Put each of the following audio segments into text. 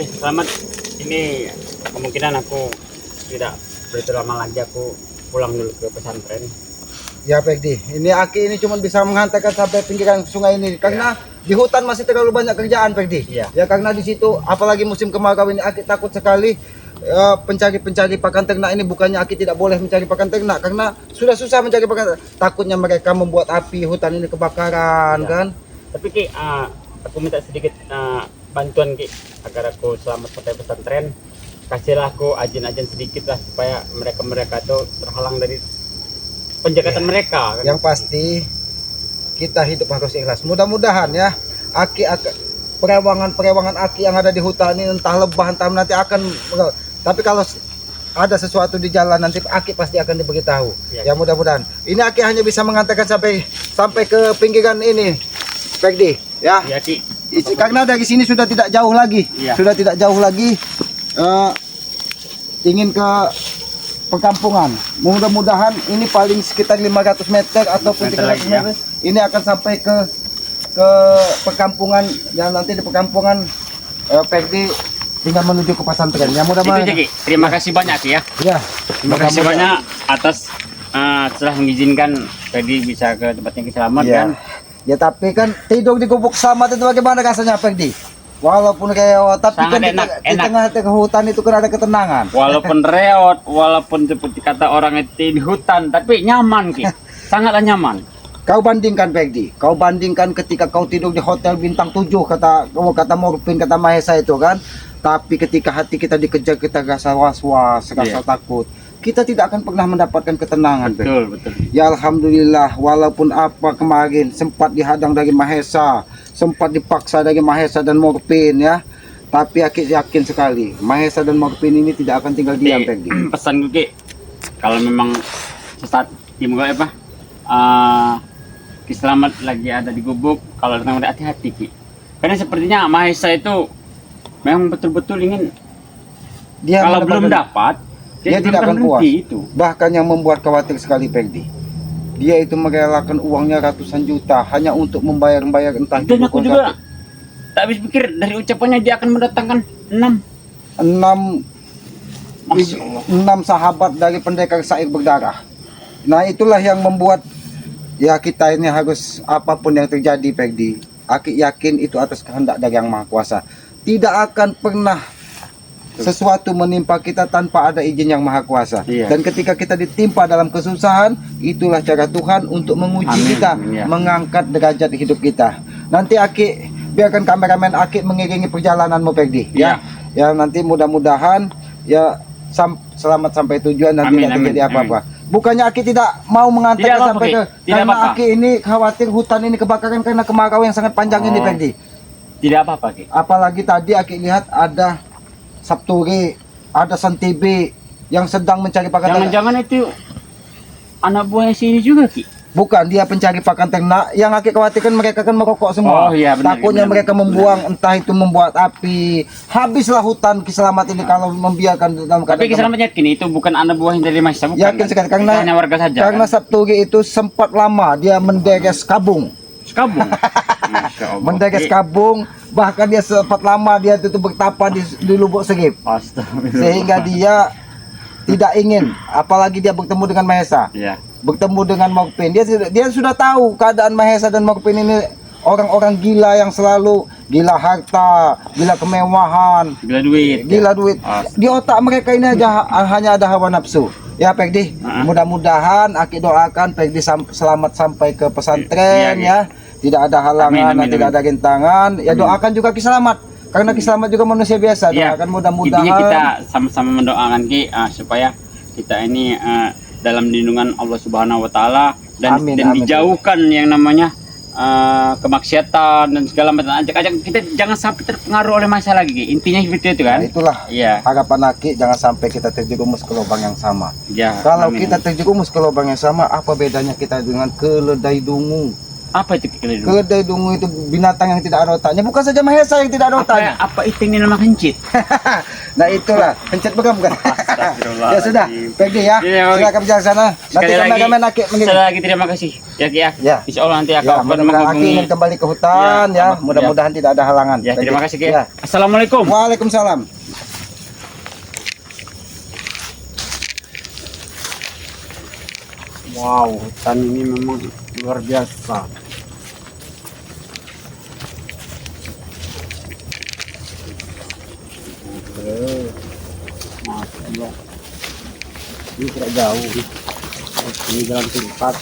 Selamat, ini kemungkinan aku tidak begitu lama lagi aku pulang dulu ke pesantren. Ya Pegdi, ini Aki ini cuma bisa menghantarkan sampai pinggiran sungai ini karena di hutan masih terlalu banyak kerjaan Pegdi. Iya. Ya karena di situ apalagi musim kemarau ini Aki takut sekali pencari pakan ternak ini. Bukannya Aki tidak boleh mencari pakan ternak karena sudah susah mencari pakan ternak. Takutnya mereka membuat api hutan ini kebakaran Iya. kan. Tapi Ki, aku minta sedikit bantuan Ki agar aku selamat sampai pesantren. Kasihlah aku ajen-ajen sedikit lah supaya mereka itu terhalang dari penjakatan mereka kan? Yang pasti kita hidup harus ikhlas. Mudah-mudahan ya perewangan Aki yang ada di hutan ini entah lebah entah nanti akan, tapi kalau ada sesuatu di jalan nanti Aki pasti akan diberitahu. Ya mudah-mudahan. Ini Aki hanya bisa mengantarkan sampai ke pinggiran ini, Pegdi. Ya. Iya Ki. Karena dari sini sudah tidak jauh lagi. Iya. Sudah tidak jauh lagi. Ingin ke perkampungan. Mudah-mudahan ini paling sekitar 500 meter ataupun 300 lagi, ya. meter. Ini akan sampai ke perkampungan, yang nanti di perkampungan Pegdi tinggal menuju ke pesantren. Ya Itu mudah-mudahan. Ki. Terima kasih banyak Ki ya. Ya. Terima kasih banyak atas telah mengizinkan Pegdi bisa ke tempat yang selamat Ya. kan. Ya tapi kan tidur di gubuk selamat itu bagaimana rasanya Pegdi? Walaupun kayak tapi Sangat kan enak, di tengah hutan itu kan ada ketenangan. Walaupun reot, walaupun seperti kata orang itu di hutan, tapi nyaman Ki. Sangatlah nyaman. Kau bandingkan Pegdi, kau bandingkan ketika kau tidur di hotel bintang 7 kata Morfin, kata Mahesa itu kan. Tapi ketika hati kita dikejar, kita rasa was-was, rasa takut. Kita tidak akan pernah mendapatkan ketenangan. Betul, betul. Ya alhamdulillah, walaupun apa kemarin sempat dihadang dari Mahesa, sempat dipaksa dari Mahesa dan Morfin ya. Tapi Aki yakin sekali, Mahesa dan Morfin ini tidak akan tinggal diam Pegdi. Pesan gue Ki, kalau memang sesaat timbul Ki Selamat lagi ada di gubuk, kalau datang hati-hati Ki. Karena sepertinya Mahesa itu memang betul-betul ingin Dia kalau belum mendapatkan- dapat dia tidak akan puas. itu. Bahkan yang membuat khawatir sekali Pegdi, dia itu merelakan uangnya ratusan juta hanya untuk membayar entah Dan itu aku juga tak habis pikir dari ucapannya dia akan mendatangkan 6. 6 Masya Allah. 6 sahabat dari pendekar Sair berdarah. Nah itulah yang membuat ya kita ini harus apapun yang terjadi Pegdi, Aki yakin itu atas kehendak dari Yang Maha Kuasa. Tidak akan pernah sesuatu menimpa kita tanpa ada izin Yang Maha Kuasa. Iya. Dan ketika kita ditimpa dalam kesusahan, itulah cara Tuhan untuk menguji Amin. kita, Iya. mengangkat derajat hidup kita. Nanti Aki biarkan kameramen Aki mengiringi perjalananmu Pegdi. Iya. Ya nanti mudah-mudahan ya selamat sampai tujuan dan Amin, tidak amin, terjadi apa-apa. Bukannya Aki tidak mau Tidak mengantarkan apa-apa, sampai Ki. ke Tidak karena apa-apa. Aki ini khawatir hutan ini kebakaran karena kemarau yang sangat panjang ini Oh. Pegdi. Tidak apa-apa Ki. Apalagi tadi Aki lihat ada Sapturi, ada Santibi yang sedang mencari pakan ternak. Jangan-jangan itu anak buahnya sini juga Ki. Bukan, dia pencari pakan ternak. Yang Aki khawatirkan mereka kan merokok semua. Oh, iya, benar, Takutnya benar, mereka benar. membuang, entah itu membuat api. Habislah hutan Ki Selamat ini kalau membiarkan dalam Tapi Ki Selamat yakin itu bukan anak buahnya dari Mahesa, bukan? Yakin kan? sekali Itu karena hanya warga saja. karena Kan? Sapturi itu sempat lama dia menderes kabung. Sekabung. Masya Allah. Menderes Ki. kabung, bahkan dia sempat lama dia itu bertapa di Lubuk Serip. Astagfirullah. Sehingga dia tidak ingin, apalagi dia bertemu dengan Mahesa, Iya. bertemu dengan Morfin. Dia sudah tahu keadaan Mahesa dan Morfin ini orang-orang gila yang selalu gila harta, gila kemewahan, Gila duit. gila duit. Astaga. Di otak mereka ini aja hanya ada hawa nafsu. Ya Pegdi, mudah-mudahan Aki doakan Pegdi selamat sampai ke pesantren Iya, ya. Tidak ada halangan, Amin, amin, tidak amin. ada rintangan. Ya Amin. doakan juga Ki Selamat. Karena Ki Selamat juga manusia biasa. Iya. Doakan Intinya mudah-mudahan. kita sama-sama mendoakan Ki supaya kita ini dalam lindungan Allah Subhanahu wa taala dan Amin, dan amin. dijauhkan yang namanya kemaksiatan dan segala macam. Ajak-ajak kita jangan sampai terpengaruh oleh masalah lagi Ki. Intinya seperti itu kan? Nah, itulah Iya. harapan Aki, jangan sampai kita terjerumus ke lubang yang sama. Ya. Kalau amin. kita terjerumus ke lubang yang sama, apa bedanya kita dengan keledai dungu? Apa itu keledai? Keledai dungu itu binatang yang tidak ada otaknya. Bukan saja Mahesa yang tidak ada otaknya. Apa itu yang nama kencit? Nah itulah, pencet bukan. Astagfirullah. Ya sudah, Peggy ya. Ya, Silakan bicara sana. Nanti kameramen Aki Sekali lagi terima kasih. Ya Ki ya. Ya. Insya Allah nanti Ya, akan mudah-mudahan Aki ingin kembali ke hutan Ya, ya. Mudah-mudahan tidak ada halangan. Ya, terima Peggy. kasih Ki. Ya. Assalamualaikum. Waalaikumsalam. Wow, hutan ini memang luar biasa. Masya Allah. Ini tidak jauh. Ini jalan tingkat.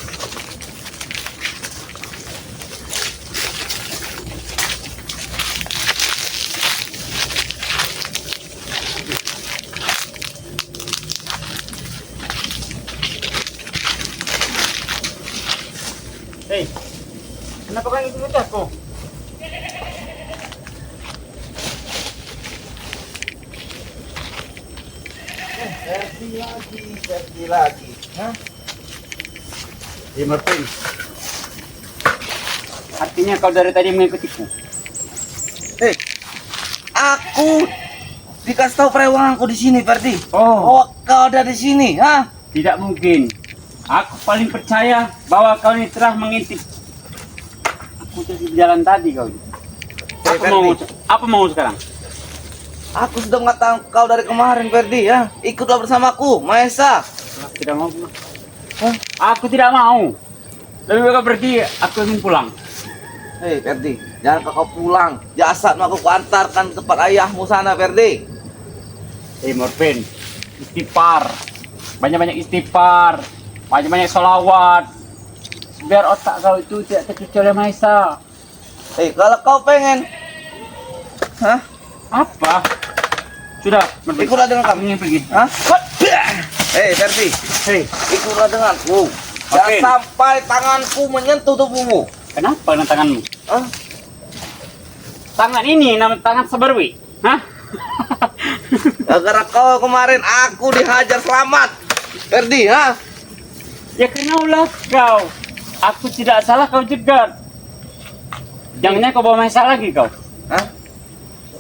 Hei, kenapa kau ikut aku? Verdi lagi. Hah? Di Martin. Artinya kau dari tadi mengikutiku. Aku dikasih tahu perewanganku di sini, Verdi. Oh, Oh, kau ada di sini, ha? tidak mungkin. Aku paling percaya bahwa kau ini telah mengintip. Aku di jalan tadi kau. Apa mau sekarang? Aku sudah mengatakan kau dari kemarin, Verdi, ya. Ikutlah bersamaku, Mahesa. Aku tidak mau. Aku tidak mau. Lebih baik kau pergi. Aku ingin pulang. Hei, Verdi, jangan kau pulang. Jasadmu aku antarkan ke tempat ayahmu sana, Verdi. Morfin, istighfar. Banyak-banyak istighfar. Banyak-banyak sholawat. Biar otak kau itu tidak tercuci oleh Mahesa. Hei, kalau kau pengen, hah? Apa? Sudah, Morfin. Ikutlah dengan Aku kami. ingin pergi. Hah? Hei, Verdi, Hei, ikutlah denganku. Jangan Oke. sampai tanganku menyentuh tubuhmu. kenapa dengan tanganmu? Hah? Tangan ini nama tangan Sabarwi. Hah? Gara-gara kau kemarin aku dihajar selamat, Verdi, ha? Ya karena ulah kau. Aku tidak salah kau jegat. Jangannya kau bawa Mahesa lagi kau. Hah?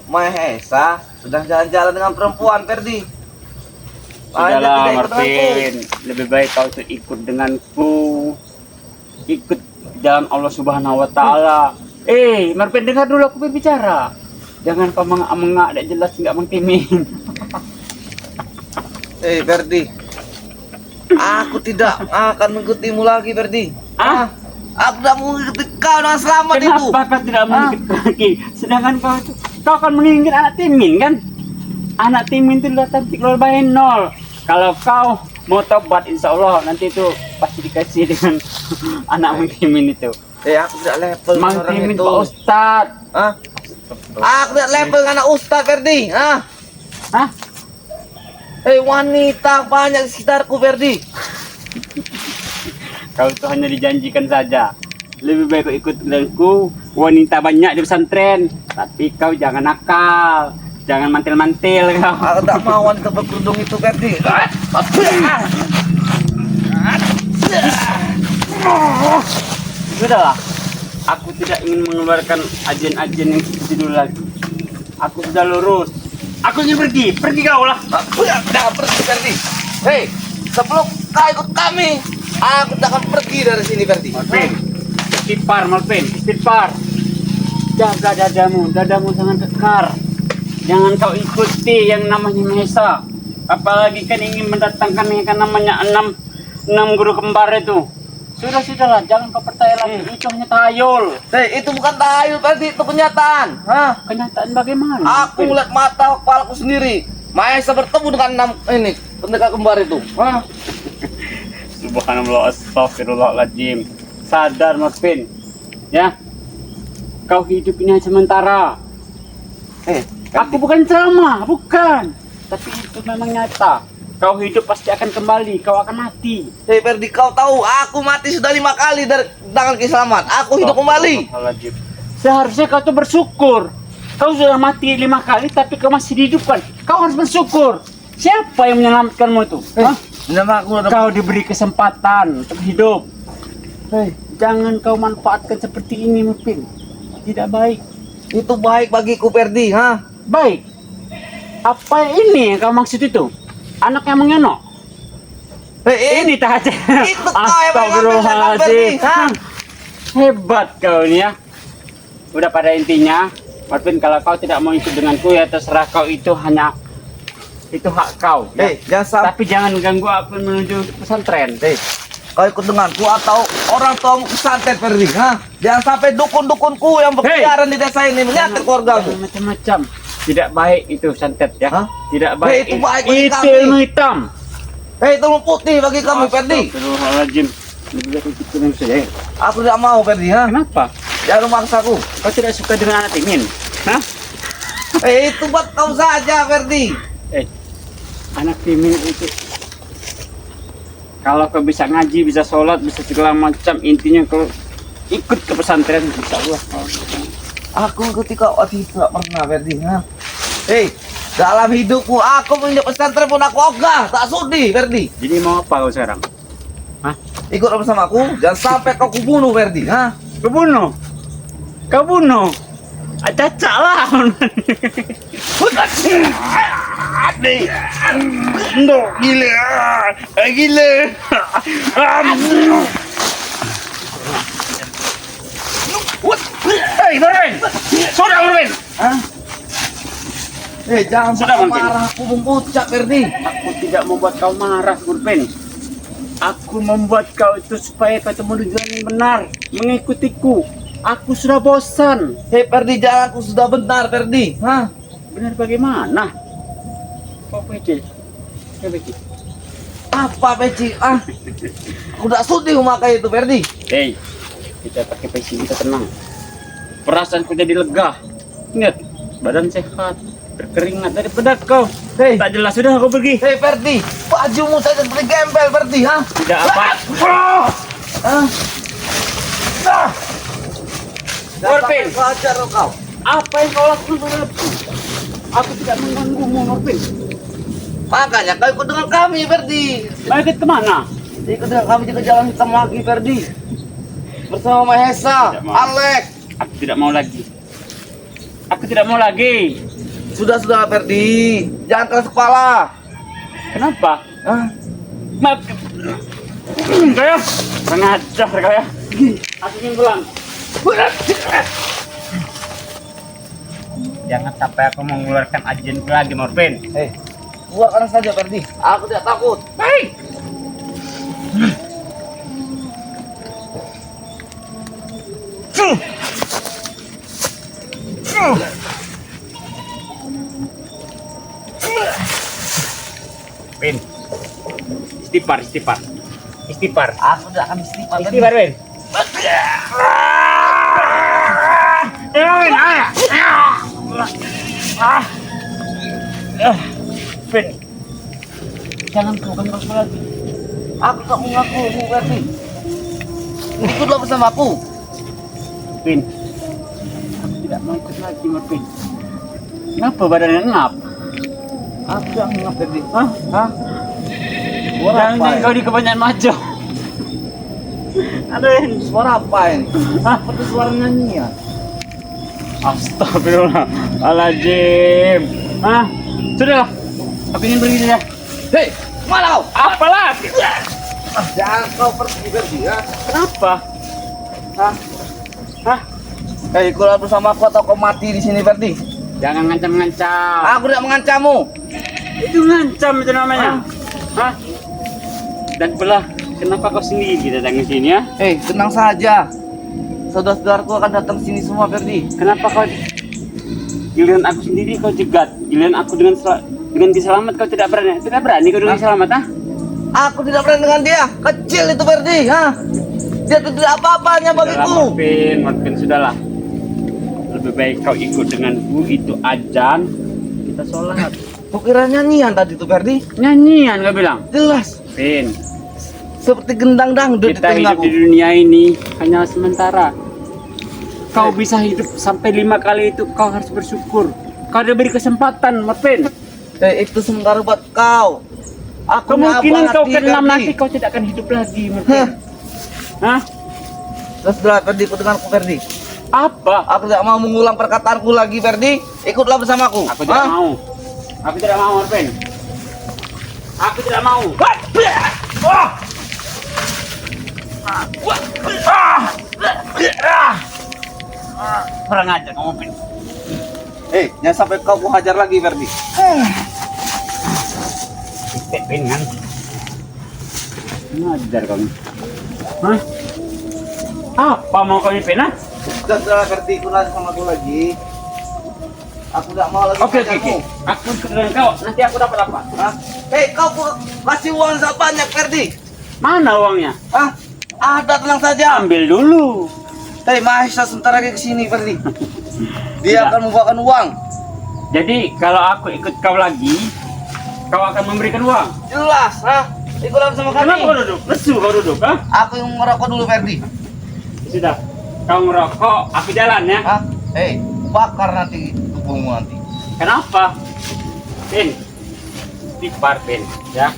Mahesa sedang jalan-jalan dengan perempuan, Verdi. Anda Sudahlah, tidak ikut denganku. Martin. Lebih baik kau itu ikut denganku. Ikut jalan Allah Subhanahu wa taala. Martin, dengar dulu aku berbicara. Jangan kau mengak-mengak tidak jelas enggak mengkimin. Verdi. Aku tidak akan mengikutimu lagi, Verdi. Hah? Aku tidak mau mengikuti kau dengan selamat itu. Kenapa kau tidak mengikut lagi? Sedangkan kau akan menginginkan anak Timin kan? Anak Timin itu datang keluar bayi 0. Kalau kau mau tobat, insya Allah nanti itu pasti dikasih dengan anak Mang Timin itu. Aku tidak level dengan Mang orang Timin itu. Pak Ustadz. Hah? Aku tidak level dengan anak Ustaz, Verdi. Hah? Hah? Wanita banyak di sekitarku, Verdi. Kau itu hanya dijanjikan saja. Lebih baik kau ikut denganku. Wanita banyak di pesantren, tapi kau jangan nakal. Jangan mantil-mantil kau. Aku tak mau wanita berkerudung itu, Verdi. Sudahlah. Aku tidak ingin mengeluarkan ajian-ajian yang seperti dulu lagi. Aku sudah lurus. Aku ingin pergi kau lah. Jangan pergi, Verdi. Hei, sebelum kau ikut kami, aku tidak akan pergi dari sini, Verdi. Marvin, istighfar. Jaga dadamu jangan kekar. Jangan kau ikuti yang namanya Mahesa. Apalagi kan ingin mendatangkan yang kan namanya enam guru kembar itu. Sudahlah, jangan kau percaya lagi. Itu hanya tahayul. Hei, itu bukan tahayul, Verdi, itu kenyataan. Hah? Kenyataan bagaimana? Aku melihat mata kepalaku sendiri. Mahesa bertemu dengan 6 ini pendekar kembar itu. Hah? Subhanallah, astagfirullahaladzim. Sadar Marvin. Ya. Kau hidup ini hanya sementara. Aku bukan ceramah, bukan. Tapi itu memang nyata. Kau hidup pasti akan kembali, kau akan mati. Hei, Verdi, kau tahu aku mati sudah 5 kali dari tangan Ki Slamet. Aku hidup kembali. Astagfirullahaladzim. Seharusnya kau tuh bersyukur. Kau sudah mati 5 kali tapi kau masih dihidupkan. Kau harus bersyukur. Siapa yang menyelamatkanmu itu? Hah? Nama aku udah. Kau diberi kesempatan untuk hidup. Hei, Jangan kau manfaatkan seperti ini, Mupin. Tidak baik. Itu baik bagiku Ferdi, ha? Baik. Apa ini yang kau maksud itu? Anaknya mengenok. Ini tak aja. Itu kau yang mengambil Ferdi, ha? Hebat kau ini ya. Udah pada intinya, Marvin, kalau kau tidak mau ikut denganku ya terserah kau, itu hanya itu hak kau. Ya. Jangan sampai Tapi jangan ganggu aku menuju pesantren. kau ikut denganku atau orang tuamu pesantren Ferdi, ha? Jangan sampai dukun-dukunku yang berkeliaran di desa ini menyakiti keluargamu. Jangan macam-macam. Tidak baik itu santet ya. Hah? Tidak baik. Itu baik bagi Itu kami. ilmu hitam. Itu putih bagi kami Ferdi. Astagfirullahaladzim. Lebih baik ikut dengan saya. Aku tidak mau Ferdi, ha? Kenapa? Jangan memaksaku. Kau tidak suka dengan anak Timin? Hah? Itu buat kau saja Ferdi. Anak Timin itu kalau kau bisa ngaji, bisa sholat, bisa segala macam, intinya kau ikut ke pesantren, insya Allah. Aku ketika tidak pernah Ferdi, ha? Dalam hidupku aku menjadi pesantren pun aku ogah, tak sudi Ferdi. Jadi mau apa kau sekarang? Hah? Ikut bersama aku, jangan sampai kau kubunuh Ferdi, ha? Kau bunuh? Kau bunuh? Acacak lah. No, gila. Gila. Hei, Marvin. Sudah, Marvin. Hah? Jangan Sudah, sampai Marvin. marah aku membucak Ferdi. Aku tidak membuat kau marah, Marvin. Aku membuat kau itu supaya kau temu tujuan yang benar, mengikutiku. Aku sudah bosan. Ferdi, jalanku sudah benar Ferdi, ha? Benar bagaimana? Kau peci. Kau peci. Apa peci? Aku tidak sudi memakai itu Ferdi. Hei, kita pakai peci, kita tenang. Perasaanku jadi lega. Ingat, badan sehat, berkeringat daripada kau. Tak jelas, sudah aku pergi. Ferdi, bajumu saja seperti gembel Ferdi, ha? Tidak apa. Marvin. Kau ajar kau. Apa yang kau lakukan terhadapku? Aku tidak mengganggumu, Marvin. Makanya kau ikut dengan kami Ferdi. Mau ikut kemana? Ikut dengan kami ke jalan hitam lagi Ferdi. Bersama Mahesa, Tidak mau. Alek. Aku tidak mau lagi. Aku tidak mau lagi. Sudah Ferdi, jangan keras kepala. Kenapa? Hah? Maaf. Kaya, pengajar kaya. Aku ingin pulang. Jangan sampai aku mengeluarkan ajianku lagi, Marvin. Buatkan saja Ferdi. Aku tidak takut. Hei! Pin, istighfar. Aku tidak akan istighfar. Istighfar, Pin. Pin, jangan kau ganggu lagi. Aku tak mengaku Ferdi. Ikutlah bersamaku. Pin, aku tidak mau ikut lagi, Pin. Kenapa badannya ngap? Aku yang mengaku Ferdi. Hah? Suara apa Jangan ini? kau di kebanyakan maju. Aduh, Suara apa ini? Seperti suara nyanyian. astagfirullahaladzim. Hah? Sudah, aku ingin pergi saja. Mana kau? Apa lagi? Jangan kau pergi Ferdi, ha? Kenapa? Hah? Ikutlah bersama aku atau kau mati di sini Ferdi. Jangan ngancam-ngancam. Aku tidak mengancammu. Itu ngancam itu namanya. Hah? Dan belah, kenapa kau sendiri datang ke sini ya? Tenang saja. Saudara-saudaraku akan datang sini semua Ferdi. Kenapa kau giliran aku sendiri kau jegat, giliran aku dengan diselamat kau tidak berani kau dengan selamat, ah? Aku tidak berani dengan dia. Kecil itu Ferdi, ha? Dia itu tidak apa-apanya bagiku. Marvin, sudahlah. Lebih baik kau ikut denganku, itu ajan, kita sholat. Kukira nyanyian tadi tuh Ferdi. Nyanyian kau bilang. Jelas. Pin, Seperti gendang dangdut di kita hidup telingaku. di dunia ini hanya sementara. Kau bisa hidup sampai 5 kali itu kau harus bersyukur. Kau diberi kesempatan, Marvin. Itu sementara buat kau. Aku Kemungkinan abang kau hati, ke-6 Ferdi. nanti kau tidak akan hidup lagi, Marvin. Hah? Teruslah Ferdi, ikut denganku Ferdi. Apa? Aku tidak mau mengulang perkataanku lagi Ferdi. Ikutlah bersamaku. Aku tidak Hah? mau. Aku tidak mau, Arvin. Aku tidak mau. Kurang ajar kamu, Pin. Jangan sampai kau hajar lagi Ferdi. Pin kan? Ngajar kamu. Hah? Apa mau kamu, Pin? Ah? Sudah Ferdi, ikutlah sama aku lagi. Aku tidak mau lagi Oke. hajarmu. Aku ikut dengan kau. Nanti aku dapat apa? Hah? Kau kasih uang banyak Ferdi. Mana uangnya? Hah? Ada, tenang saja. Ambil dulu. Mahesa sebentar lagi kesini Ferdi. Dia Tidak. akan membawakan uang. Jadi kalau aku ikut kau lagi, kau akan memberikan uang. Jelas, ikutlah bersama kami. Kenapa kau duduk? Lesu kau duduk, ah? Aku yang merokok dulu Ferdi. Sudah. Kau ngerokok, aku jalan ya. Bakar nanti tubuhmu nanti. Kenapa? Pin. Tipar, Pin, ya.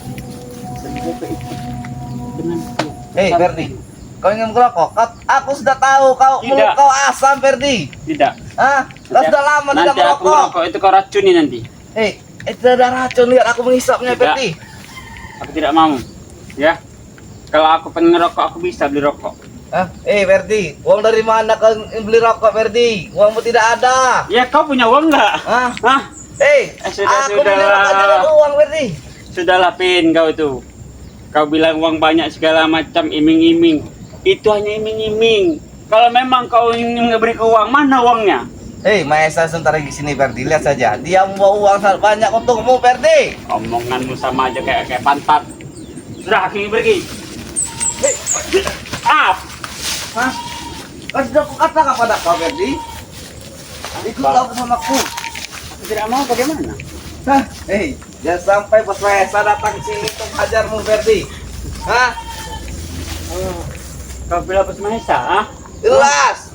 Denganku. Ferdi, kau ingin merokok? Aku sudah tahu Tidak. mulut kau asam Ferdi. Tidak. Kau sudah lama tidak Nanti aku merokok. merokok, itu kau racuni nanti. Itu ada racun, lihat aku menghisapnya Tidak. Ferdi. Aku tidak mau. Ya. Kalau aku pengen ngerokok, aku bisa beli rokok. Ferdi, uang dari mana kau beli rokok Ferdi? Uangmu tidak ada. Ya, kau punya uang nggak? Hah? Hah? Aku beli Sudahlah. rokok dengan uang Ferdi. Sudahlah, Pin, kau itu. Kau bilang uang banyak segala macam, iming-iming. Itu hanya iming-iming. Kalau memang kau ingin memberi uang, mana uangnya? Mahesa sebentar lagi sini Ferdi, lihat saja. Dia mau uang sangat banyak untukmu Ferdi. Omonganmu sama aja kayak pantat. Sudah, aku ingin pergi. Hah? Kau sudah kukatakan pada kau Ferdi. Ikutlah bersamaku. Aku tidak mau, bagaimana? Jangan sampai bos Mahesa datang ke sini untuk hajarmu Ferdi. Kau bilang bos Mahesa, ah? Jelas.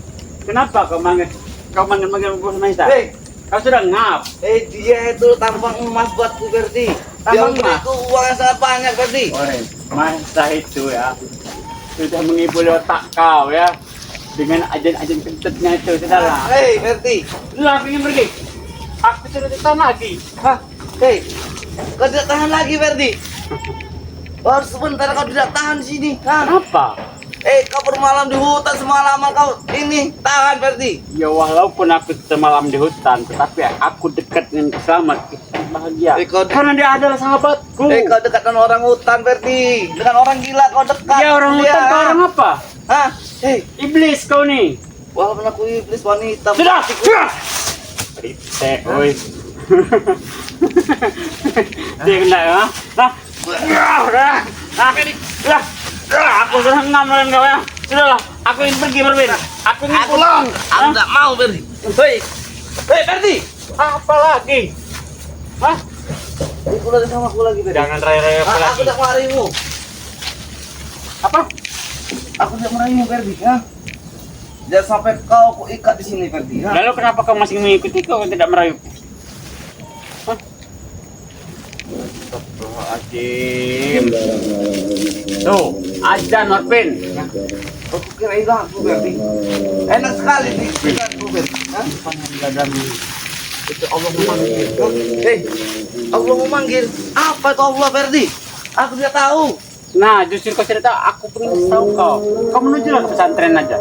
Kenapa kau manggil bos Mahesa? Kau sudah ngap. Dia itu tambang emas buatku Ferdi. Dia Tambang memberiku uang yang sangat banyak Ferdi. Mahesa itu ya sudah mengibuli otak kau ya dengan ajan-ajan kentutnya itu, sudahlah. Ferdi. Sudah, aku ingin pergi. Aku sudah ditahan lagi. Kau tidak tahan lagi Ferdi. Baru sebentar kau tidak tahan di sini. Kenapa? Kau bermalam di hutan semalaman kau ini tahan Ferdi. Ya walaupun aku semalam di hutan, tetapi aku dekat dengan selamat, bahagia. Karena dia adalah sahabatku. Kau dekat dengan orang hutan Ferdi. Dengan orang gila kau dekat. Dia orang hutan, kau orang apa? Iblis kau nih. Walaupun aku iblis wanita. Sudah. Oi. Dia kena ya. Aku sudah ngam dengan kau ya. Sudahlah, aku ingin pergi Marvin. Aku ingin pulang. Aku tidak mau Ferdi. Ferdi. Apa lagi? Hah? Ikutlah sama aku lagi Ferdi. Jangan raya-raya apa Aku lagi. tidak marahimu. Apa? Aku tidak marahimu Ferdi. Jangan sampai kau aku ikat di sini Ferdi. Lalu kenapa kau masih mengikuti kau tidak merayu? Hah? Astagfirullahaladzim. Tuh, azan Marvin. Aku kira hilang aku Ferdi. Enak sekali nih aku Ferdi. Itu Allah memanggil. Allah memanggil. Apa itu Allah Ferdi? Aku tidak tahu. Nah, justru kau cerita, aku pengen tahu kau. Kau menujulah ke pesantren aja.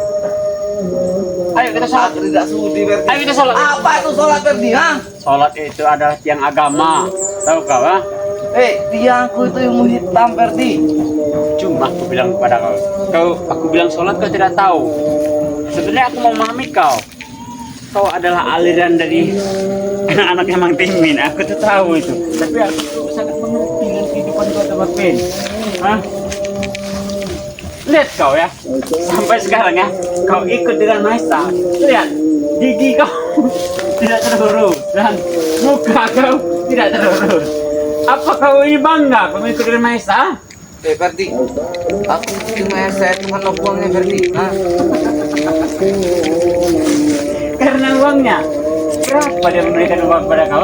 Ayo kita sholat. Aku tidak sudi Ferdi. Ayo kita sholat. Apa itu sholat Ferdi? Sholat itu adalah tiang agama. Tahu kau, ha? Tiangku itu ilmu hitam Ferdi. Cuma aku bilang kepada kau, aku bilang sholat kau tidak tahu. Sebenarnya aku mau memahami kau. Kau adalah aliran dari anak-anak yang Mang Timin. Aku tuh tahu itu. Tapi aku sangat mengerti dengan kehidupan kau tempat Pin. Hah? Lihat kau ya. Sampai sekarang ya, kau ikut dengan Mahesa. Lihat, gigi kau tidak terurus dan muka kau tidak terurus. Apa kau ini bangga kau ikut dengan Mahesa? Ferdi, aku cuma saya cuma uangnya Ferdi. Karena uangnya. Berapa dia memberikan uang kepada kau?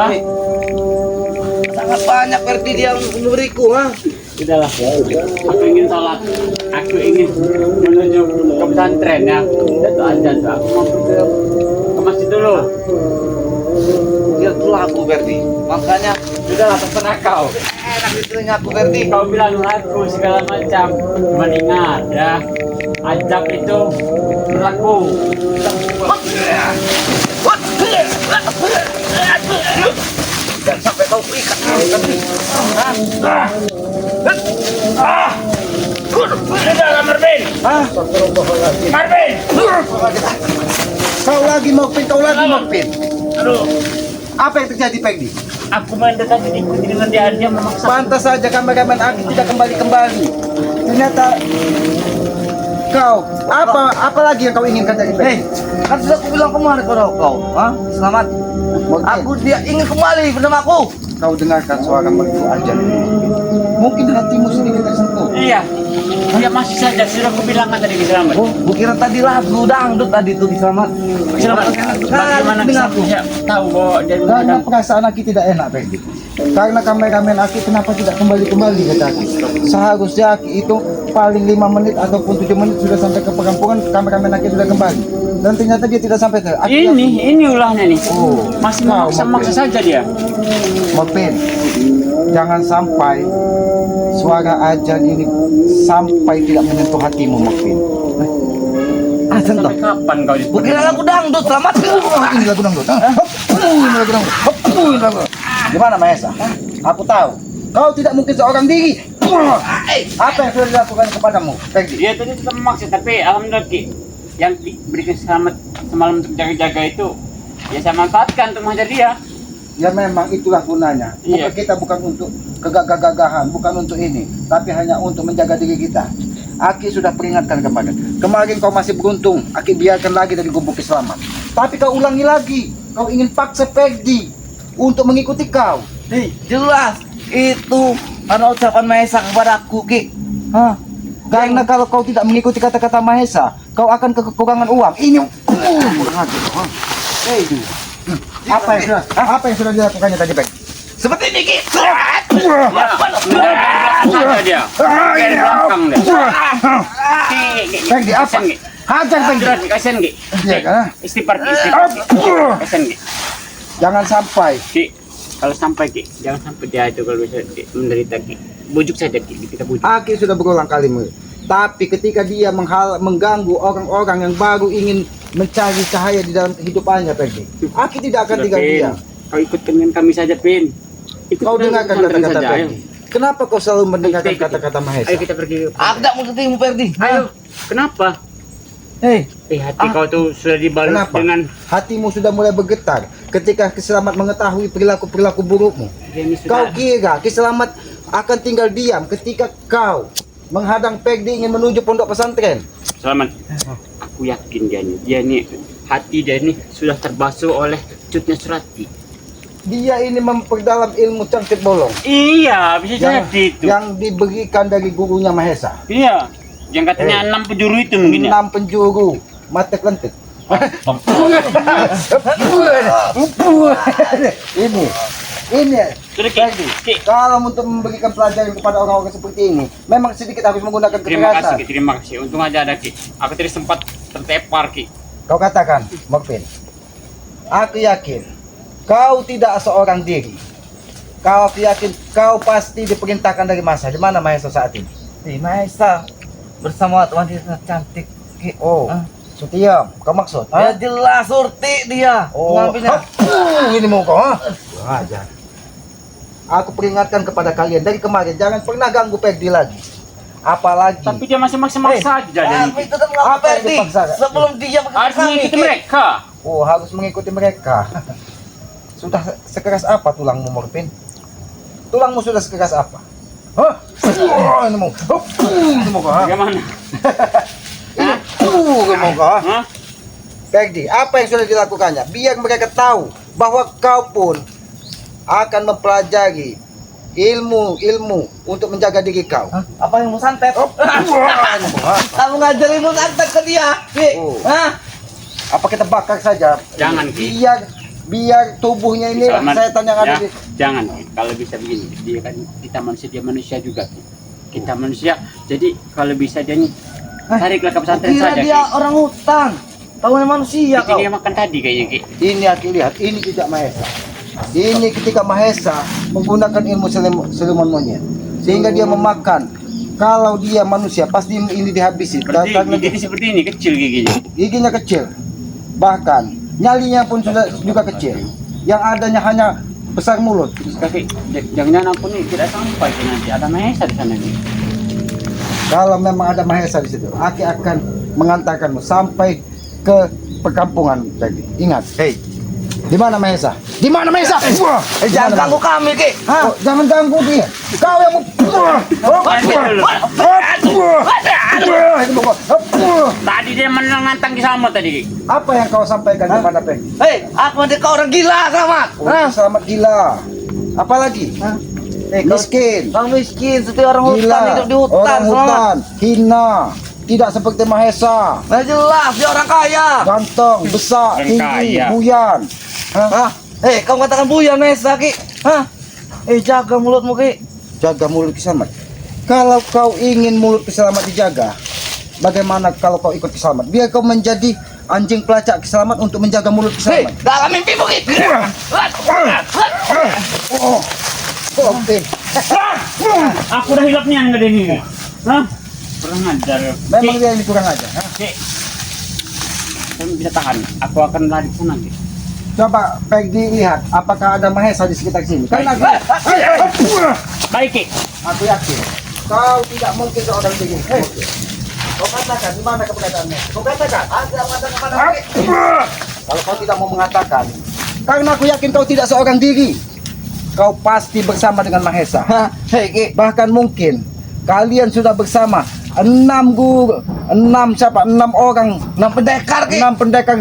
Sangat banyak Ferdi dia memberiku. Sudahlah. Aku ingin sholat. Aku ingin menuju ke pesantren ya. Itu aja tuh. Aku mau ke masjid dulu. Dia telah aku Berdi. Makanya Sudahlah, terserah kau. enak di telinga aku Berdi. Kau bilang laku segala macam. Cuma ingat ya. Ajab itu berlaku. Dan sampai kau ikat Berdi. Sudahlah, Marvin. Hah? Marvin. Kau lagi Mokpin. Aduh. Apa yang terjadi Peggy? Aku mendekat diikuti dengan dia memaksa. Pantas saja kameramen aku tidak kembali. Ternyata kau apa lagi yang kau inginkan dari Hei, Peggy? kan sudah aku bilang kemarin kepada kau, selamat. Aku dia ingin kembali bersamaku. Kau dengarkan suara merdu ajan. Mungkin hatimu sedikit tersentuh. Iya. Dia masih saja sudah aku bilang kan tadi Selamat. Oh, kira tadi lagu dangdut tadi tuh di Selamat. Selamat. Bagaimana bisa aku tahu bahwa dia Karena perasaan aku tidak enak Peggy. Karena kameramen aku kenapa tidak kembali kata aku. Seharusnya aku itu paling 5 menit ataupun 7 menit sudah sampai ke perkampungan, kameramen aku sudah kembali. Dan ternyata dia tidak sampai ke. ini ulahnya nih. Oh, Masih kau, maksa saja dia. Mopin, jangan sampai suara ajan ini sampai tidak menyentuh hatimu, Mopin. Ajan toh? Sampai kapan kau di Kira lagu dangdut Selamat. Ini lagu dangdut. Ini lagu dangdut. Gimana Mahesa? Aku tahu. Kau tidak mungkin seorang diri. Apa yang sudah dilakukan kepadamu, Peggy? Dia tadi tetap memaksa, tapi alhamdulillah Ki, yang berikan selamat semalam untuk jaga-jaga itu ya saya manfaatkan untuk mengajar dia. Ya memang itulah gunanya. Iya. Kita bukan untuk kegagahan, bukan untuk ini, tapi hanya untuk menjaga diri kita. Aki sudah peringatkan kemarin kau masih beruntung, Aki biarkan lagi dari gubuk selamat. Tapi kau ulangi lagi, kau ingin paksa Peggy untuk mengikuti kau. Hei, jelas itu karena ucapan Maesa kepadaku, Ki. Karena kalau kau tidak mengikuti kata-kata Mahesa, kau akan kekurangan uang. Ini apa yang sudah dilakukannya tadi, Peggy? Seperti ini, Ki. Saja dia. Dari belakang dia. Peggy, apa? Hajar Peggy. Kasihan Ki. Iya kan? Istighfar. Kasihan Ki. Jangan sampai. Ki, kalau sampai Ki, jangan sampai dia itu kalau bisa menderita Ki. Bujuk saja Ki, kita bujuk. Aki sudah berulang kali tapi ketika dia mengganggu orang-orang yang baru ingin mencari cahaya di dalam hidupannya, Peggy, Aki tidak akan Sudah, tinggal Pin. diam. Kau ikut dengan kami saja, Pin. Ikut Kau dengan dengarkan pesantren kata-kata saja, ayo. Peggy. Kenapa kau selalu mendengarkan Ayo, kita- kata-kata Mahesa? Ayo kita pergi. Aku tidak mau ketemu Ferdi. Ayo, kenapa? Hei, Hati kau tuh sudah dibalut Kenapa? dengan Hatimu sudah mulai bergetar ketika Kiselamat mengetahui perilaku burukmu. ini Kau sudah. kira Kiselamat akan tinggal diam ketika kau menghadang Peggy ingin menuju pondok pesantren? Selamat. Aku yakin dia nih hati dia nih sudah terbasuh oleh cutnya Surati. Dia ini memperdalam ilmu cangkir bolong Iya, bisa yang, jadi itu. yang diberikan dari gurunya Mahesa. Iya, yang katanya 6 penjuru itu mungkin ya. 6 penjuru mata kelentik. ini Sudah Peggy, Ki. kalau untuk memberikan pelajaran kepada orang-orang seperti ini memang sedikit harus menggunakan Terima kasih, kekerasan. Ki. Terima kasih. Untung aja ada Ki. Aku tadi sempat tertepar Ki. Kau katakan, Mokpin, aku yakin kau tidak seorang diri. Aku yakin kau pasti diperintahkan dari Masa. Di mana Mahesa saat ini? di Maesa bersama wanita cantik, Ki. Oh, Sutiam, kau maksud? Ya jelas Surti dia. Oh, Pengambilnya. ini mau kau, ajar. Aku peringatkan kepada kalian dari kemarin jangan pernah ganggu Peggy lagi. Apalagi Tapi dia masih maksa-maksa aja jadi. Tapi tetap melakukan Apa yang Ferdi dipaksa? sebelum dia Harus mengikuti kami, mengikuti Ki. mereka. oh harus mengikuti mereka. Sudah sekeras apa tulangmu, Morpin? Tulangmu sudah sekeras apa? Hah? Oh, ini mau. Ini mau kau. Bagaimana? Ini mau kau. Hah? Peggy, apa yang sudah dilakukannya? Biar mereka tahu bahwa kau pun akan mempelajari ilmu untuk menjaga diri kau. Hah? Apa yang mau santet? Oh, ini mau. Kamu ngajarin mau santet ke dia, Ki. Oh. Hah? Apa kita bakar saja? Jangan, Ki. Biar tubuhnya ini Selamat. setan yang ada Ya, di. jangan Ki. Kalau bisa begini, dia kan kita manusia, dia manusia juga Ki. kita manusia. Jadi kalau bisa dia nih tariklah ke pesantren Kira saja. dia Ki. orang hutan. Tahu manusia Itu kau. dia makan tadi kayaknya Ki. Ini Aki lihat, ini tidak Mahesa. Ini ketika Mahesa menggunakan ilmu siluman monyet sehingga dia memakan. Kalau dia manusia pasti ini dihabisi. Berarti Karena gigi seperti ini kecil giginya. giginya kecil, bahkan nyalinya pun sudah juga kecil. Yang adanya hanya besar mulut. Kaki, jangan aku nih tidak sampai ke nanti ada Mahesa di sana nih. Kalau memang ada Mahesa di situ, Aki akan mengantarkanmu sampai ke perkampungan tadi. Ingat, hei, di mana Mahesa? Di mana Mahesa? Jangan ganggu kami, Ki. Hah? Oh, jangan ganggu dia. Kau yang Tadi dia menantang Kisama tadi Ki. apa yang kau sampaikan kepada Peng? Hei, aku nanti kau orang gila sama. Oh, selamat gila. Apalagi? Hah? Miskin. Kau miskin, seperti orang hutan Gila. hidup di hutan. Orang Selamat. hutan. Hina. Tidak seperti Mahesa. Nah jelas dia orang kaya. Ganteng, besar, Orang tinggi, kaya. buyan. Hah? Hah? Kau katakan buya Nesa, Ki. Hah? Jaga mulutmu, Ki. Jaga mulut Kiselamat. Kalau kau ingin mulut Kiselamat dijaga, bagaimana kalau kau ikut Kiselamat? Biar kau menjadi anjing pelacak Kiselamat untuk menjaga mulut Hei, Kiselamat. dalam mimpimu, Ki. Oh, oke. Aku udah hilap nih enggak ini. Hah? Kurang ajar. Memang dia ini kurang aja. Hah? Ki. Kamu bisa tahan. Aku akan lari ke sana Ki. Coba Peggy lihat apakah ada Mahesa di sekitar sini. Karena Baik Ki. aku yakin kau tidak mungkin seorang begini. Hei, kau katakan di mana keberadaannya? Kau katakan. Ada mengatakan kepada Ki. Kalau kau tidak mau mengatakan, karena aku yakin kau tidak seorang diri. Kau pasti bersama dengan Mahesa. Hah? Hei, Ki. Bahkan mungkin kalian sudah bersama 6 orang, 6 pendekar, Ki. 6 pendekar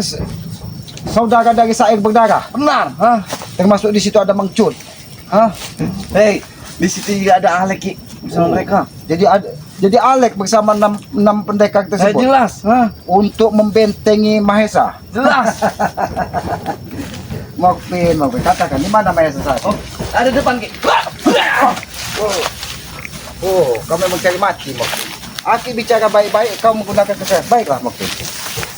saudara dari Sair berdarah. Benar. Hah? Termasuk di situ ada Mang Cut. Hah? Hei, di situ juga ada Alek, Ki. Bersama mereka. Jadi Alek bersama 6 pendekar tersebut Jelas. Hah? untuk membentengi Mahesa. Jelas. Mokpin, katakan di mana Mahesa saat Oh, ada depan, Ki. Oh, kau memang cari mati, Mokpin. Aki bicara baik-baik, kau menggunakan kesalahan. Baiklah, Mokpin.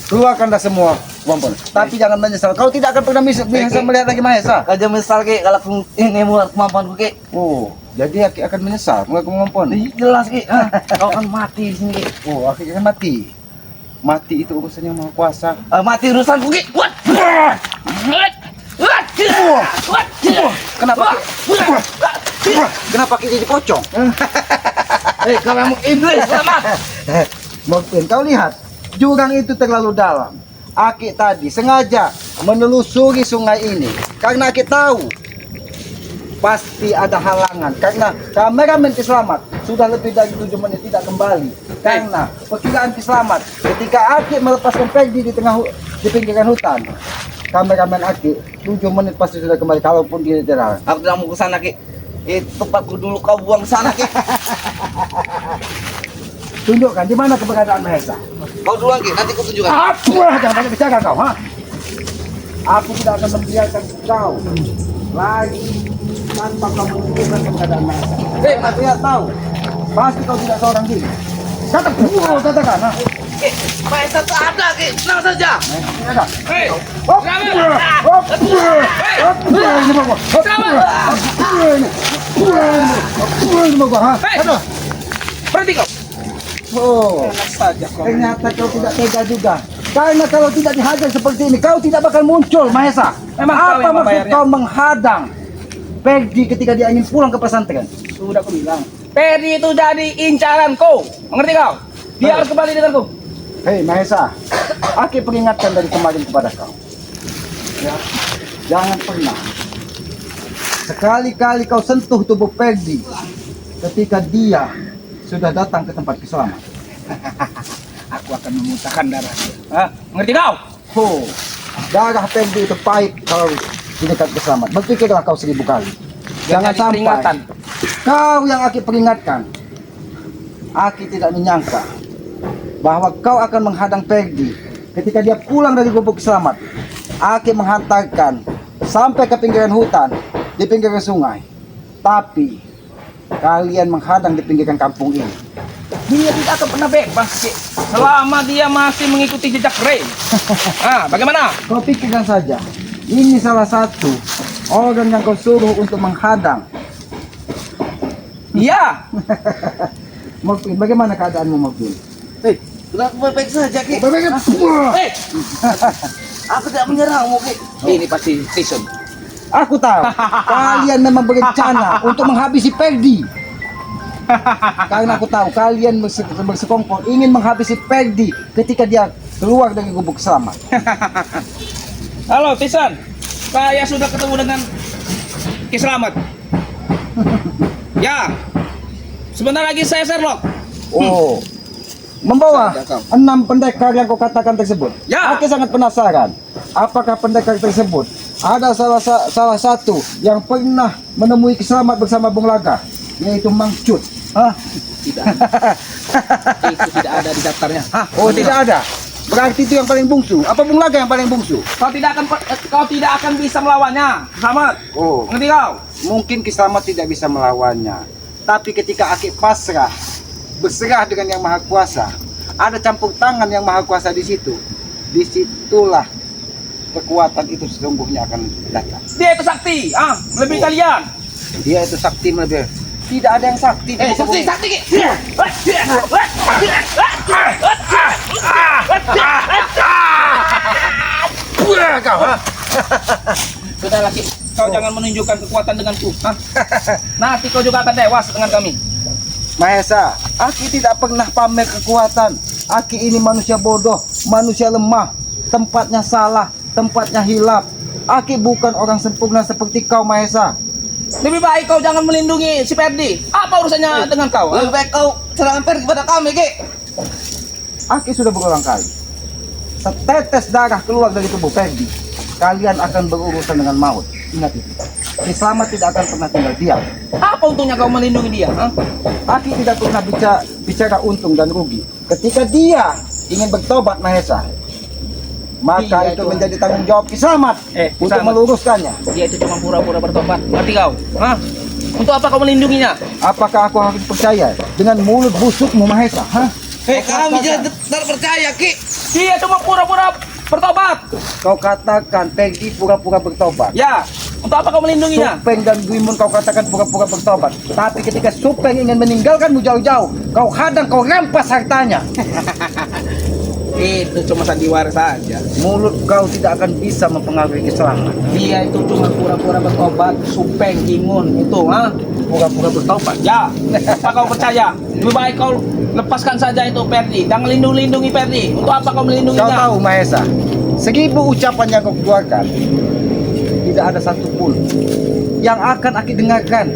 Keluarkanlah semua kemampuan. Tapi jangan menyesal. Kau tidak akan pernah bisa melihat lagi Mahesa. Aja misal, Ki, kalau aku ini mulai kemampuanku, Ki. Oh, jadi Aki akan menyesal melihat kemampuan. Jelas, Ki. Hah? Kau akan mati di sini, Ki. Oh, Aki akan mati. Mati itu urusan yang Maha Kuasa. Mati urusanku, Ki. What? Kenapa Ki? Kenapa Ki jadi pocong? Hei, kau memang iblis, selamat. Mokpin, kau lihat jurang itu terlalu dalam. Aki tadi sengaja menelusuri sungai ini karena Aki tahu pasti ada halangan karena kameramen Kiselamat sudah lebih dari 7 menit tidak kembali karena perkiraan Kiselamat ketika Aki melepaskan Peggy di pinggiran hutan, kameramen Aki 7 menit pasti sudah kembali kalaupun dia tidak. Aku tidak mau ke sana, Ki. Tempatku dulu kau buang ke sana, Ki. Tunjukkan di mana keberadaan Mahesa. Kau duluan, Ki. Nanti ku tunjukkan. Jangan banyak bicara kau, ha? Aku tidak akan membiarkan kau lagi tanpa kau menunjukkan keberadaan Mahesa. Aku tidak tahu. Pasti kau tidak seorang diri. Katakan, ha? Ki, Mahesa tak ada, Ki. Tenang saja. Ada. Hei, berhenti kau. Oh, ternyata kau tidak tega juga. Karena kalau tidak dihajar seperti ini, kau tidak bakal muncul, Mahesa. Memang kau Apa yang maksud membayarnya? kau menghadang Peggy ketika dia ingin pulang ke pesantren? Sudah aku bilang. Perdi itu jadi incaranku. Mengerti kau? Dia harus kembali denganku. Hei Mahesa, Aki peringatkan dari kemarin kepada kau. Ya, jangan pernah sekali-kali kau sentuh tubuh Peggy ketika dia sudah datang ke tempat Kiselamat. Aku akan memuntahkan darahnya. Hah? Mengerti kau? Oh, darah Peggy itu pahit kalau di dekat Kiselamat. Berpikirlah kau 1000 kali. Jangan jadi sampai peringatan. kau yang Aki peringatkan. Aki tidak menyangka bahwa kau akan menghadang Peggy ketika dia pulang dari gubuk Kiselamat. Aki menghantarkan sampai ke pinggiran hutan di pinggiran sungai. Tapi kalian menghadang di pinggiran kampung ini. Dia tidak akan pernah bebas, Ki. Selama dia masih mengikuti jejak Ray. Bagaimana? Kau pikirkan saja, ini salah satu orang yang kau suruh untuk menghadang. Iya. Mokbil, bagaimana keadaanmu Mokbil? Sudah aku baik-baik saja, Ki. Eh, Aku tidak menyerangmu, Ki. Ini pasti Tyson. Aku tahu, kalian memang berencana untuk menghabisi Perdi. Karena aku tahu kalian bersekongkol ingin menghabisi Perdi ketika dia keluar dari gubuk selamat. halo Tyson. Saya sudah ketemu dengan Ki Slamet. Ya. Sebentar lagi saya Sherlock. Oh, membawa 6 pendekar yang kau katakan tersebut. Ya. Aku sangat penasaran, apakah pendekar tersebut ada salah satu yang pernah menemui Ki Slamet bersama Bung Laga, yaitu Mang Cut. Hah? Tidak. Itu tidak ada di daftarnya. Oh, tidak ada. Berarti itu yang paling bungsu. Apa Bung Laga yang paling bungsu? Kau tidak akan bisa melawannya, Slamet. Oh, Ngerti kau? mungkin Ki Slamet tidak bisa melawannya. Tapi ketika Aki pasrah, berserah dengan Yang Maha Kuasa, ada campur tangan Yang Maha Kuasa di situ. Disitulah kekuatan itu sesungguhnya akan datang. Dia itu sakti, lebih kalian. Dia itu sakti lebih. Tidak ada yang sakti. di muka bumi. sakti. Buah kau, ha? Sudah lagi, kau jangan menunjukkan kekuatan denganku. Nanti kau juga akan tewas dengan kami. Mahesa, Aki tidak pernah pamer kekuatan. Aki ini manusia bodoh, manusia lemah, tempatnya salah, tempatnya hilap. Aki bukan orang sempurna seperti kau, Mahesa. Lebih baik kau jangan melindungi si Perdi. Apa urusannya dengan kau? Lebih baik kau serangan Perdi kepada kami, Ki. Aki sudah berulang kali. Setetes darah keluar dari tubuh Perdi, kalian akan berurusan dengan maut. Ingat itu. Ki Slamet tidak akan pernah tinggal diam. Apa untungnya kau melindungi dia? Aki tidak pernah bicara untung dan rugi. Ketika dia ingin bertobat, Mahesa, maka Iya, itu itu. menjadi tanggung jawab Ki Slamet Ki untuk Slamet. meluruskannya. Dia itu cuma pura-pura bertobat. Ngerti kau? Untuk apa kau melindunginya? Apakah aku harus percaya dengan mulut busukmu, Mahesa? Hah? Kami tidak percaya, Ki. Dia cuma pura-pura bertobat. Kau katakan Pergi pura-pura bertobat. Ya. Untuk apa kau melindunginya? Supeng dan Guimun kau katakan pura-pura bertobat. Tapi ketika Supeng ingin meninggalkanmu jauh-jauh, kau hadang, kau rampas hartanya. Itu cuma sandiwara saja. Mulut kau tidak akan bisa mempengaruhi Ki Slamet. Dia itu cuma pura-pura bertobat. Supeng, Kimun itu, Pura-pura bertobat. Ya, apa kau percaya? Lebih baik kau lepaskan saja itu Perdi. Jangan lindungi Perdi. Untuk apa kau Kau melindunginya? tahu, Mahesa, 1000 ucapan yang kau keluarkan, tidak ada satupun yang akan Aki dengarkan.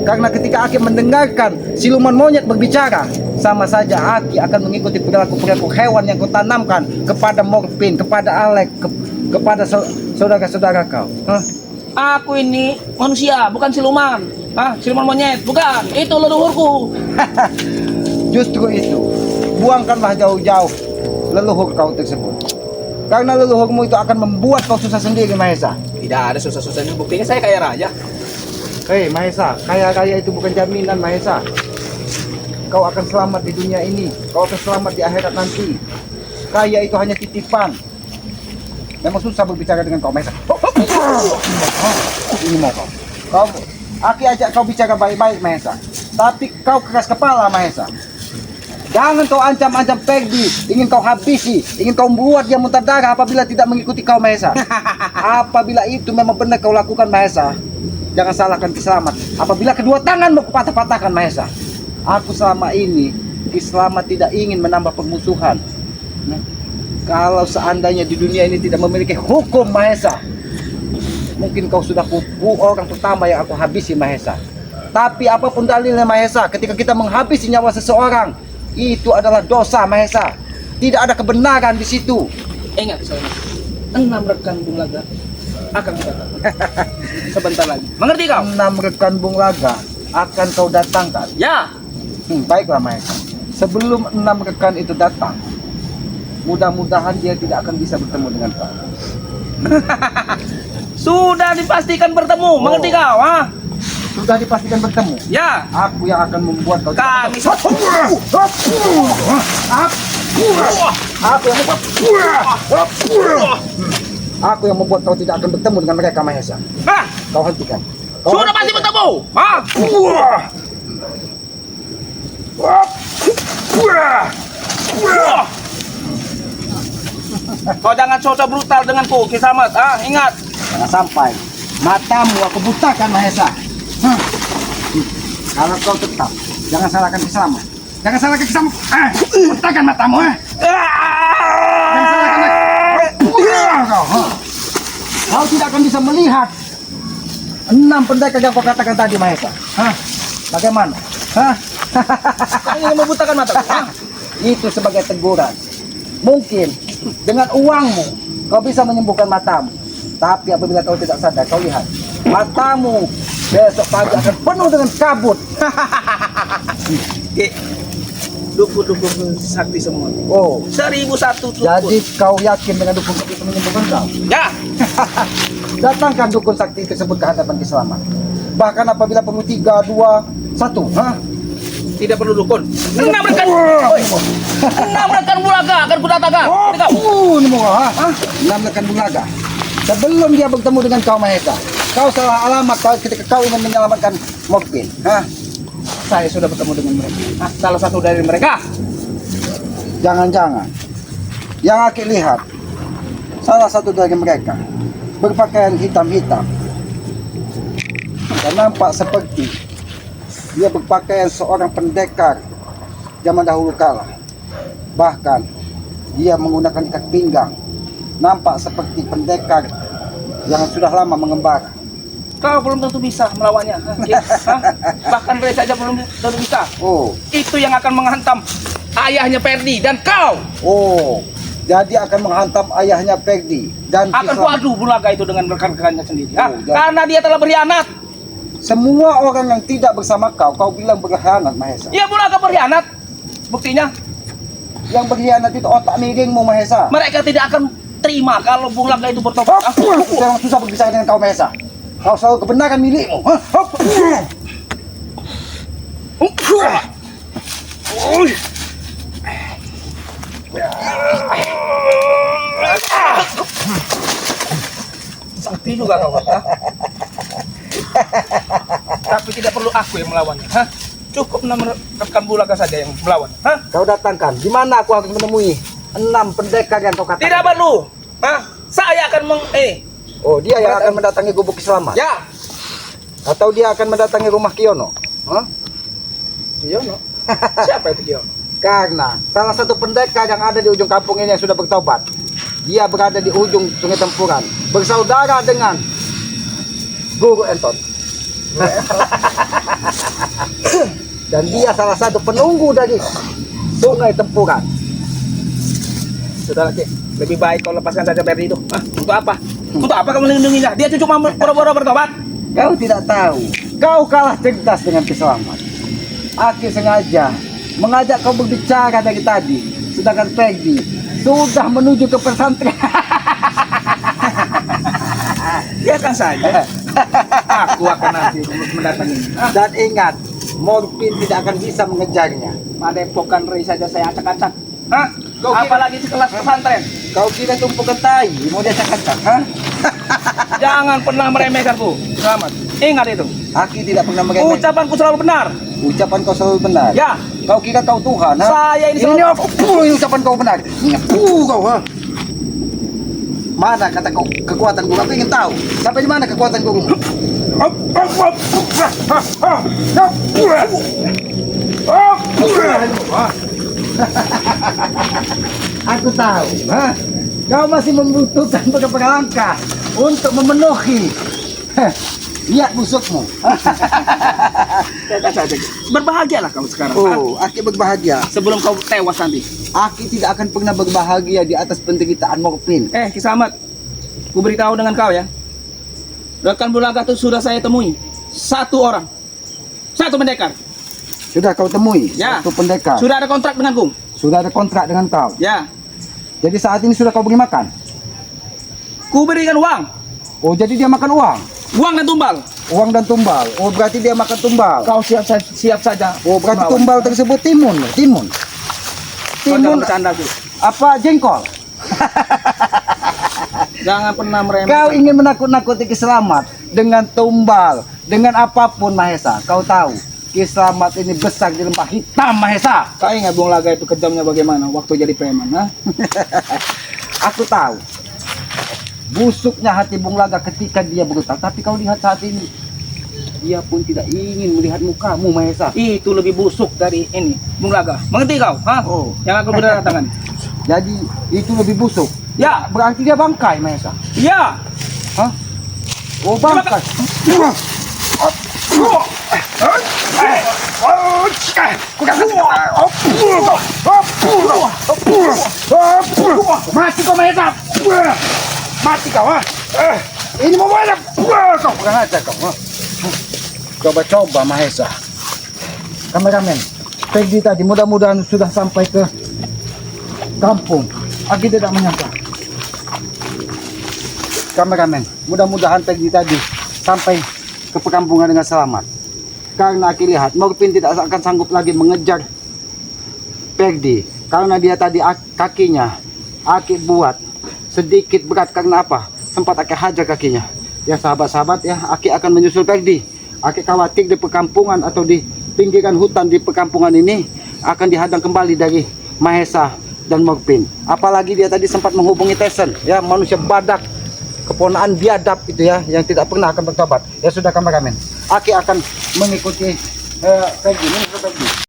Karena ketika Aki mendengarkan siluman monyet berbicara, sama saja Aki akan mengikuti perilaku-perilaku hewan yang kau tanamkan kepada Morfin, kepada Alek, kepada saudara-saudara kau. Hah? Aku ini manusia, bukan siluman. Siluman monyet, bukan. Itu leluhurku. Justru itu, buangkanlah jauh-jauh leluhur kau tersebut. Karena leluhurmu itu akan membuat kau susah sendiri, Mahesa. Tidak ada susah-susahnya. Buktinya saya kaya raya. Hei, Mahesa, kaya-kaya itu bukan jaminan, Mahesa. Kau akan selamat di dunia ini, kau akan selamat di akhirat nanti. Kaya itu hanya titipan. Memang susah berbicara dengan kau, Mahesa. Ini mau kau. Aki ajak kau bicara baik-baik, Mahesa. Tapi kau keras kepala, Mahesa. Jangan kau ancam-ancam Perdi, ingin kau habisi, ingin kau membuat dia muntah darah apabila tidak mengikuti kau, Mahesa. Apabila itu memang benar kau lakukan, Mahesa, jangan salahkan Ki Slamet. Apabila kedua tanganmu kupatah-patahkan, Mahesa. Aku selama ini, Ki Slamet tidak ingin menambah permusuhan. Nah, kalau seandainya di dunia ini tidak memiliki hukum, Mahesa, mungkin kau sudah orang pertama yang aku habisi, Mahesa. Tapi apapun dalilnya, Mahesa, ketika kita menghabisi nyawa seseorang, itu adalah dosa, Mahesa. Tidak ada kebenaran di situ. Ingat saya, 6 rekan Bung Laga akan datang. Sebentar lagi. Mengerti kau? 6 rekan Bung Laga akan kau datangkan. Ya. Baiklah, Mahesa. Sebelum 6 rekan itu datang, mudah-mudahan dia tidak akan bisa bertemu dengan kau. Sudah dipastikan bertemu. Mengerti kau? sudah dipastikan bertemu. Ya. Aku yang akan membuat kau Kami Aku yang membuat Aku yang membuat kau tidak akan bertemu dengan mereka, Mahesa. Hah? Kau hentikan. Kau Sudah pasti bertemu. Hah? Kau jangan so brutal denganku, Kisamat. Ingat. Jangan sampai matamu aku butakan, Mahesa. Kalau kau tetap, jangan salahkan Kisamat. Jangan salahkan Kisamat. Butakan matamu. Jangan salahkan kau. Kau tidak akan bisa melihat 6 pendekar yang kau katakan tadi, Mahesa. Bagaimana? Kau ingin membutakan mataku. Itu sebagai teguran. Mungkin dengan uangmu kau bisa menyembuhkan matamu. Tapi apabila kau tidak sadar, kau lihat matamu besok pagi akan penuh dengan kabut. Dukun-dukun sakti semua. Oh, 1001 dukun. jadi kau yakin dengan dukun sakti itu menyembuhkan kau? Ya. Datangkan dukun sakti tersebut ke hadapan Kiselamat. Bahkan apabila perlu 3, 2, 1. Tidak perlu dukun. Menabrakkan. Menabrakkan Bulaga akan kudatangkan. Menamlakan Bulaga. Sebelum dia bertemu dengan kau, Mahesa, kau salah alamat ketika kau ingin menyelamatkan Mokpin. Saya sudah bertemu dengan mereka. Salah satu dari mereka. Jangan-jangan yang aku lihat salah satu dari mereka berpakaian hitam-hitam dan nampak seperti dia berpakaian seorang pendekar zaman dahulu kala. Bahkan dia menggunakan ikat pinggang, nampak seperti pendekar yang sudah lama mengembara. Kau belum tentu bisa melawannya. Bahkan mereka saja belum tentu bisa. Oh, Itu yang akan menghantam ayahnya Ferdi dan kau. oh, jadi akan menghantam ayahnya Ferdi dan Akan Kiselamat. kuadu Bulaga itu dengan rekan-rekannya sendiri. Oh, jadi- Karena dia telah berkhianat. Semua orang yang tidak bersama kau, kau bilang berkhianat, Mahesa. Ya Bulaga berkhianat. Buktinya Yang berkhianat itu otak miringmu, Mahesa. mereka tidak akan terima kalau Bulaga itu bertobat. Jangan susah berbicara dengan kau, Mahesa. Kau selalu kebenaran milikmu. Sakti juga kau. Tapi tidak perlu aku yang melawannya. Cukup rekan Bulaga saja yang melawan. Kau datangkan. Di mana aku harus menemui 6 pendekar yang kau katakan? Tidak perlu. Saya akan Oh, dia yang akan mendatangi gubuk Kiselamat. Ya. Atau dia akan mendatangi rumah Kiono? Kiono? Siapa itu dia? Karena salah satu pendekar yang ada di ujung kampung ini yang sudah bertobat. Dia berada di ujung Sungai Tempuran, bersaudara dengan Guru Enton. Dan dia salah satu penunggu dari Sungai Tempuran. Sudah lagi. Lebih baik kau lepaskan saja Ferdi itu. Untuk apa? Untuk apa kamu melindunginya? Dia cuma boro-boro bertobat. Kau tidak tahu. Kau kalah cerdas dengan Kiselamat. Aku sengaja mengajak kau berbicara dari tadi. Sedangkan Ferdi sudah menuju ke pesantren. Biarkan saja. Aku akan nanti mendatangi. Dan ingat, Morfin tidak akan bisa mengejarnya. Padepokan Rei saja saya acak-acak. Kau kira- Apalagi sekelas pesantren. Kau kira tumpukan tai mau dia cakap, Jangan pernah meremehkanku. Selamat. Ingat itu. Aki tidak pernah meremehkan. Ucapanku selalu benar. Ucapan kau selalu benar. Ya. Kau kira kau Tuhan, Saya ini Ini selalu. apa? Ini ucapan kau benar. Ini kau, Mana kata kau kekuatan guru? Aku ingin tahu. Sampai di mana kekuatan guru? Aku tahu, kau masih membutuhkan beberapa langkah untuk memenuhi niat busukmu. Biarkan saja. Berbahagialah kamu sekarang. Oh, Aki berbahagia. Sebelum kau tewas nanti. Aki tidak akan pernah berbahagia di atas penderitaan Morfin. Kisamat. Ku beritahu dengan kau ya. Rekan Bulaga itu sudah saya temui. 1 orang. 1 pendekar. Sudah kau temui Ya. satu pendekar. Sudah ada kontrak denganku. Sudah ada kontrak dengan kau. Ya. Jadi saat ini sudah kau beri makan. Ku berikan uang. Oh, jadi dia makan uang. Uang dan tumbal. uang dan tumbal. Oh berarti dia makan tumbal. Kau siap saja. Oh berarti melawan. tumbal tersebut timun. Kau jangan Timun bercanda dulu. apa jengkol? Jangan pernah meremehkan. Kau ingin menakut-nakuti Ki Slamet dengan tumbal, dengan apapun Mahesa. Kau tahu Ki Slamet ini besar di lembah hitam Mahesa. Kau ingat Bung Laga itu kejamnya bagaimana waktu jadi preman, ha? Aku tahu busuknya hati Bung Laga ketika dia berutang. Tapi kau lihat saat ini, dia pun tidak ingin melihat mukamu Mahesa. Itu lebih busuk dari ini, Bung Laga. Mengerti kau? Ha? Oh. Yang aku berdatangan. Jadi itu lebih busuk. Ya, Berarti dia bangkai Mahesa. ya. Hah? Oh bangkai. Mati kau Mahesa. Mati kau ha. Ini mau mana? Kau pegang aja kau. Ha? Coba-coba Mahesa. Kameramen, Peggy tadi mudah-mudahan sudah sampai ke kampung. Aki tidak menyangka. Kameramen, mudah-mudahan Peggy tadi sampai ke perkampungan dengan selamat. Karena Aki lihat Morpin tidak akan sanggup lagi mengejar Peggy. Karena dia tadi kakinya Aki buat sedikit berat. Karena apa? Sempat Aki hajar kakinya. Ya sahabat-sahabat ya, Aki akan menyusul Peggy. Aki khawatir di perkampungan atau di pinggiran hutan di perkampungan ini akan dihadang kembali dari Mahesa dan Morpin. Apalagi dia tadi sempat menghubungi Tesen, ya manusia badak, keponaan biadab itu ya, yang tidak pernah akan bertobat. Ya sudah kameramen, Aki akan mengikuti Peggy.